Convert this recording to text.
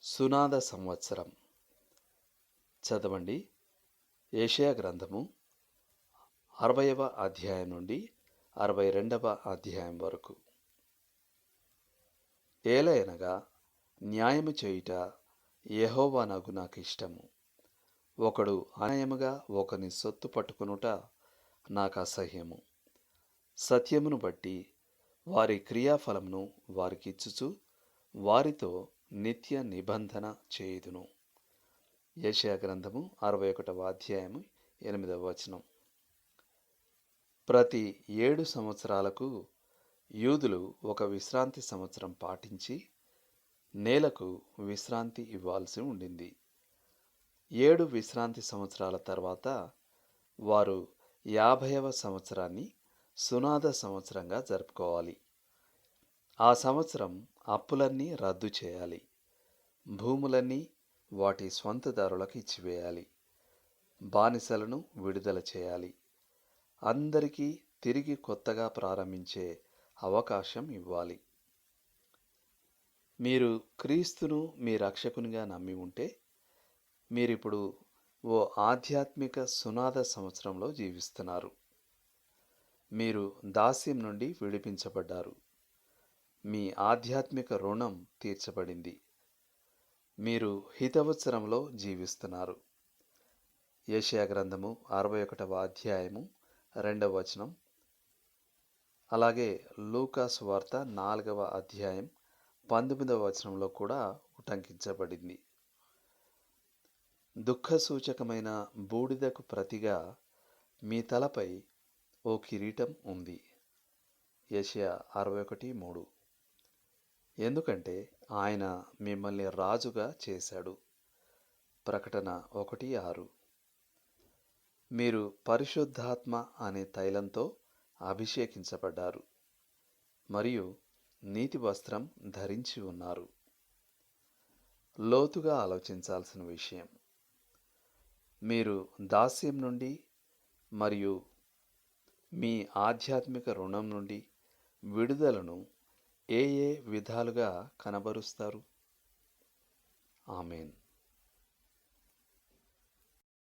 సునాద సంవత్సరం. చదవండి. యెషయా గ్రంథము 60వ అధ్యాయం నుండి 62వ అధ్యాయం వరకు. ఏలయనగా న్యాయము చేయుట యెహోవానగు నాకు ఇష్టము. ఒకడు అన్యాయముగా ఒకని సొత్తు పట్టుకొనుట నాకు అసహ్యము. సత్యమును బట్టి వారి క్రియాఫలమును వారికిచ్చుచు వారితో నిత్య నిబంధన చేయుదును. యెషయా గ్రంథము 61వ అధ్యాయము 8వ వచనం. ప్రతి 7 సంవత్సరాలకు యూదులు ఒక విశ్రాంతి సంవత్సరం పాటించి నేలకు విశ్రాంతి ఇవ్వాల్సి ఉండింది. 7 విశ్రాంతి సంవత్సరాల తర్వాత వారు 50వ సంవత్సరాన్ని సునాద సంవత్సరంగా జరుపుకోవాలి. ఆ సంవత్సరం అప్పులన్నీ రద్దు చేయాలి. భూములన్నీ వాటి స్వంతదారులకు ఇచ్చివేయాలి. బానిసలను విడుదల చేయాలి. అందరికీ తిరిగి కొత్తగా ప్రారంభించే అవకాశం ఇవ్వాలి. మీరు క్రీస్తును మీ రక్షకునిగా నమ్మి ఉంటే మీరిప్పుడు ఓ ఆధ్యాత్మిక సునాద సంవత్సరంలో జీవిస్తున్నారు. మీరు దాస్యం నుండి విడిపించబడ్డారు. మీ ఆధ్యాత్మిక రుణం తీర్చబడింది. మీరు హితవత్సరంలో జీవిస్తున్నారు. యెషయా గ్రంథము 61వ అధ్యాయము 2వ వచనం. అలాగే లూకా సువార్త 4వ అధ్యాయం 19వ వచనంలో కూడా ఉటంకించబడింది. దుఃఖసూచకమైన బూడిదకు ప్రతిగా మీ తలపై ఓ కిరీటం ఉంది. యెషయా 61:3. ఎందుకంటే ఆయన మిమ్మల్ని రాజుగా చేశాడు. ప్రకటన 1:6. మీరు పరిశుద్ధాత్మ అనే తైలంతో అభిషేకించబడ్డారు మరియు నీతి వస్త్రం ధరించి ఉన్నారు. లోతుగా ఆలోచించాల్సిన విషయం. మీరు దాస్యం నుండి మరియు మీ ఆధ్యాత్మిక రుణం నుండి విడుదలను ఏ విధాలుగా కనబరుస్తారు? ఆమేన్.